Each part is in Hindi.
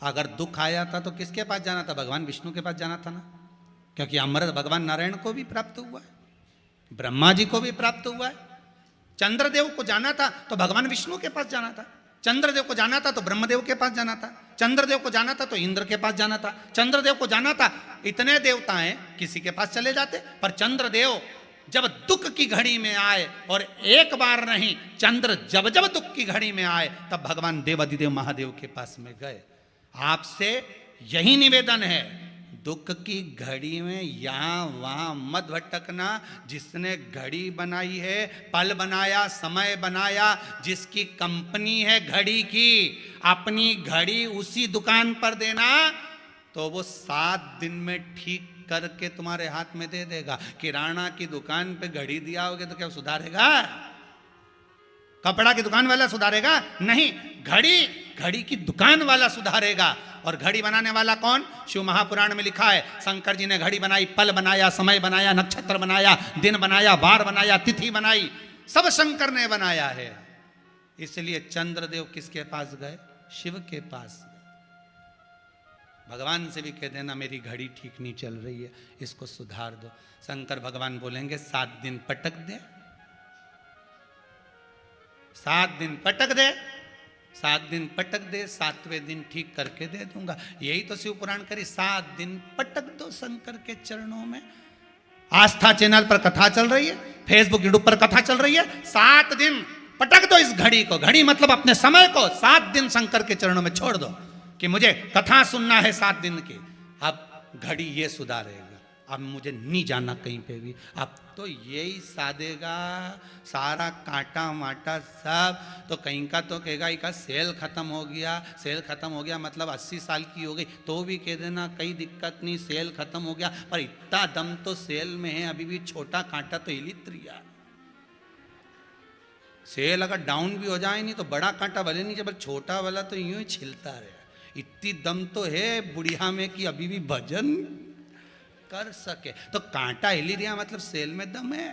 अगर दुख आया था तो किसके पास जाना था? भगवान विष्णु के पास जाना था ना, क्योंकि अमृत भगवान नारायण को भी प्राप्त हुआ है, ब्रह्मा जी को भी प्राप्त हुआ है। चंद्रदेव को जाना था तो भगवान विष्णु के पास जाना था, चंद्रदेव को जाना था तो ब्रह्मदेव के पास जाना था, चंद्रदेव को जाना था तो इंद्र के पास जाना था, चंद्रदेव को जाना था, इतने देवता हैं किसी के पास चले जाते। पर चंद्रदेव जब दुख की घड़ी में आए, और एक बार नहीं, चंद्र जब जब दुख की घड़ी में आए तब भगवान देवाधिदेव महादेव के पास में गए। आपसे यही निवेदन है, दुख की घड़ी में यहां वहां मत भटकना। जिसने घड़ी बनाई है, पल बनाया, समय बनाया, जिसकी कंपनी है घड़ी की, अपनी घड़ी उसी दुकान पर देना, तो वो 7 दिन में ठीक करके तुम्हारे हाथ में दे देगा। किराना की दुकान पे घड़ी दिया होगे तो क्या सुधारेगा? कपड़ा की दुकान वाला सुधारेगा? नहीं, घड़ी की दुकान वाला सुधारेगा। और घड़ी बनाने वाला कौन? शिव महापुराण में लिखा है, शंकर जी ने घड़ी बनाई, पल बनाया, समय बनाया, नक्षत्र बनाया, दिन बनाया, बार बनाया, तिथि बनाई, सब शंकर ने बनाया है। इसलिए चंद्रदेव किसके पास गए? शिव के पास। भगवान से भी कह देना मेरी घड़ी ठीक नहीं चल रही है, इसको सुधार दो। शंकर भगवान बोलेंगे 7 दिन पटक दे, 7 दिन पटक दे, 7 दिन पटक दे, 7वें दिन ठीक करके दे दूंगा। यही तो शिव पुराण करी, 7 दिन पटक दो शंकर के चरणों में। आस्था चैनल पर कथा चल रही है, फेसबुक यूट्यूब पर कथा चल रही है, 7 दिन पटक दो इस घड़ी को। घड़ी मतलब अपने समय को 7 दिन शंकर के चरणों में छोड़ दो कि मुझे कथा सुनना है 7 दिन की। अब घड़ी ये सुधारेगा, अब मुझे नहीं जाना कहीं पे भी, अब तो यही साधेगा सारा कांटा माटा सब। तो कहीं का तो कहेगा इसका सेल खत्म हो गया, सेल खत्म हो गया मतलब 80 साल की हो गई, तो भी कह देना कोई दिक्कत नहीं, सेल खत्म हो गया। पर इतना दम तो सेल में है, अभी भी छोटा कांटा तो हिलित रिया। सेल अगर डाउन भी हो जाए नहीं तो बड़ा कांटा भले नहीं, जब छोटा वाला तो यूं ही छिलता रहे। इतनी दम तो है बुढ़िया में कि अभी भी भजन कर सके। तो कांटा हिली रिया मतलब सेल में दम है।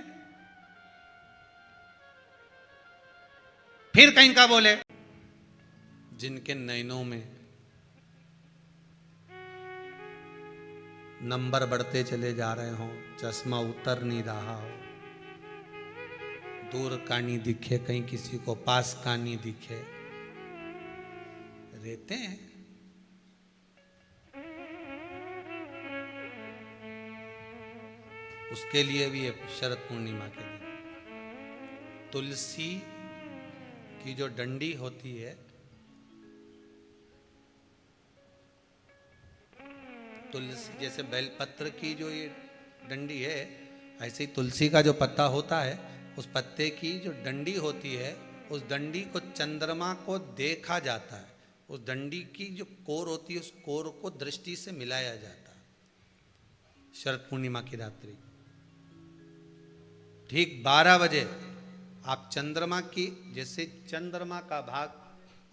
फिर कहीं का बोले, जिनके नैनों में नंबर बढ़ते चले जा रहे हो, चश्मा उतर नहीं रहा हो, दूर का नहीं दिखे, कहीं किसी को पास का नहीं दिखे, रहते हैं। उसके लिए भी है शरद पूर्णिमा के दिन तुलसी की जो डंडी होती है, तुलसी जैसे बेलपत्र की जो ये डंडी है, ऐसे ही तुलसी का जो पत्ता होता है, उस पत्ते की जो डंडी होती है, उस डंडी को चंद्रमा को देखा जाता है। उस डंडी की जो कोर होती है, उस कोर को दृष्टि से मिलाया जाता है। शरद पूर्णिमा की रात्रि ठीक 12 बजे आप चंद्रमा की, जैसे चंद्रमा का भाग,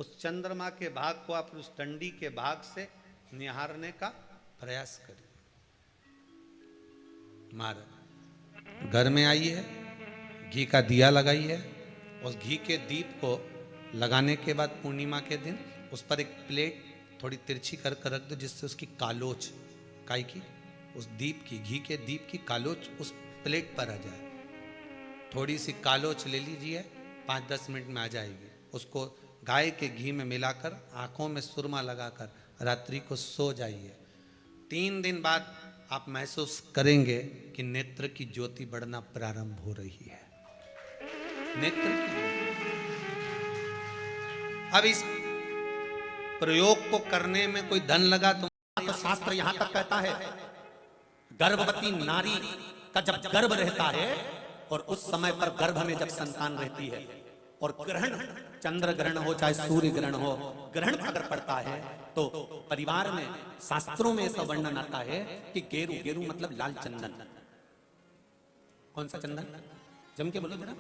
उस चंद्रमा के भाग को आप उस डंडी के भाग से निहारने का प्रयास करिए। घर में आइए, घी का दिया लगाइए, उस घी के दीप को लगाने के बाद पूर्णिमा के दिन उस पर एक प्लेट थोड़ी तिरछी कर रख दो, जिससे उसकी कालोच, काई की, उस दीप की, घी के दीप की कालोच उस प्लेट पर आ जाए। थोड़ी सी कालोच ले लीजिए, 5-10 मिनट में आ जाएगी। उसको गाय के घी में मिलाकर आंखों में सुरमा लगाकर रात्रि को सो जाइए। 3 दिन बाद आप महसूस करेंगे कि नेत्र की ज्योति बढ़ना प्रारंभ हो रही है। नेत्र की। अब इस प्रयोग को करने में कोई धन लगा तो शास्त्र यहां तक कहता है, गर्भवती नारी का जब गर्भ रहता है और उस समय पर गर्भ में जब संतान रहती है और ग्रहण, चंद्र ग्रहण हो चाहे सूर्य ग्रहण हो, ग्रहण अगर पड़ता है तो परिवार में, शास्त्रों में ऐसा वर्णन आता है कि गेरू, गेरू मतलब लाल चंदन। कौन सा चंदन? जम के बोलो जरा।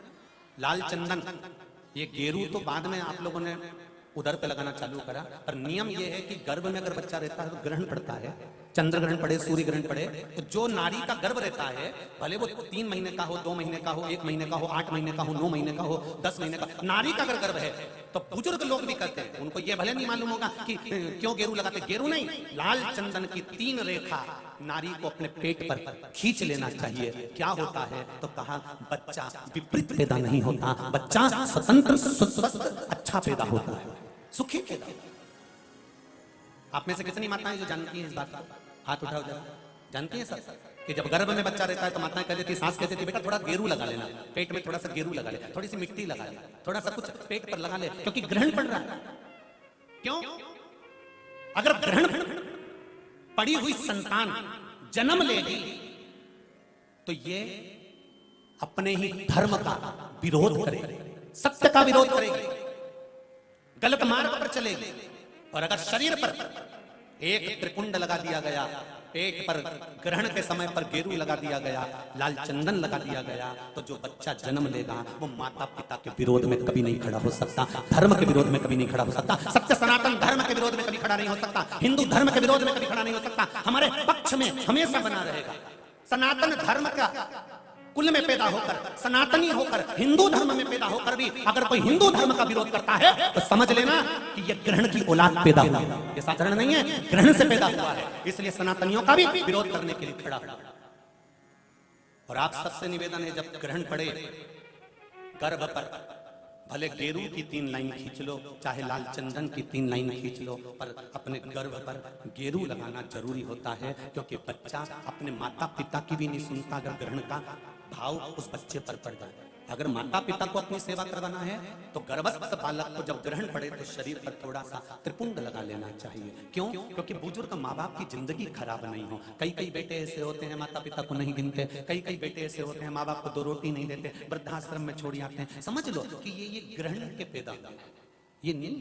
लाल चंदन। ये गेरू तो बाद में आप लोगों ने उधर पे लगाना चालू करा, पर नियम यह है कि गर्भ में अगर बच्चा रहता है तो ग्रहण पड़ता है, चंद्र ग्रहण पड़े, सूर्य ग्रहण पड़े, तो जो नारी का गर्भ रहता है, भले वो 3 महीने का हो, 2 महीने का हो, 1 महीने का हो, 8 महीने का हो, 9 महीने का हो, 10 महीने का, नारी का अगर गर्भ है तो बुजुर्ग लोग भी कहते हैं, उनको ये भले नहीं मालूम होगा कि क्यों गेरू लगाते। गेरू नहीं, लाल चंदन की 3 रेखा नारी को अपने पेट पर खींच लेना चाहिए। क्या होता है तो कहा, बच्चा विपरीत पैदा नहीं होता, बच्चा स्वतंत्र स्वस्थ अच्छा पैदा होता है, सुखी पैदा। आप में से कितनी माताएं जो जानती हैं इस बात को? हाथ उठाओ जरा। जानती हैं सब कि जब गर्भ में बच्चा रहता है तो माताएं कह देती, सास कहती थी, बेटा थोड़ा गेरू लगा लेना, पेट में थोड़ा सा गेरू लगा ले, थोड़ी सी मिट्टी लगा ले, थोड़ा सा कुछ पेट पर लगा ले, क्योंकि ग्रहण पड़ रहा है। क्यों? अगर ग्रहण पड़ी हुई संतान जन्म लेगी तो ये अपने ही धर्म का विरोध करेगी, सत्य का विरोध करेगी, गलत मार्ग पर चलेगी। और अगर शरीर पर एक त्रिपुंड लगा दिया गया, पेट पर ग्रहण के समय पर गेरू लगा दिया गया, लाल चंदन लगा दिया गया, तो जो बच्चा जन्म लेगा वो माता पिता के विरोध में कभी नहीं खड़ा हो सकता, धर्म के विरोध में कभी नहीं खड़ा हो सकता, सत्य सनातन धर्म के विरोध में कभी खड़ा नहीं हो सकता, हिंदू धर्म के विरोध में कभी खड़ा नहीं हो सकता, हमारे पक्ष में हमेशा बना रहेगा। सनातन धर्म का कुल में पैदा होकर, सनातनी होकर, हिंदू धर्म में पैदा होकर भी अगर कोई हिंदू धर्म का विरोध करता है तो समझ लेना कि यह ग्रहण की औलाद पैदा हुआ है, ये साधारण नहीं है, ग्रहण से पैदा हुआ है। इसलिए सनातनियों का भी विरोध करने के लिए खड़ा हुआ। और आप सबसे निवेदन है, जब ग्रहण पड़े गर्भ पर भले गेरू की 3 लाइन खींच लो, चाहे लाल चंदन की 3 लाइन खींच लो, पर अपने गर्भ पर गेरू लगाना जरूरी होता है, क्योंकि बच्चा अपने माता पिता की भी नहीं सुनता अगर ग्रहण का भाव उस बच्चे पर पड़ जाए। अगर माता पिता को अपनी सेवा करवाना है तो गर्भस्थ बालक को जब ग्रहण पड़े तो शरीर पर थोड़ा सा त्रिपुंड लगा लेना चाहिए। क्यों? क्योंकि बुजुर्ग माँ बाप की जिंदगी खराब नहीं हो। कई कई बेटे ऐसे होते हैं माता पिता को नहीं गिनते, कई कई बेटे ऐसे होते हैं माँ बाप को 2 रोटी नहीं देते, वृद्धाश्रम में छोड़ आते हैं। समझ लो कि ये ग्रहण के पैदा हुए, ये नहीं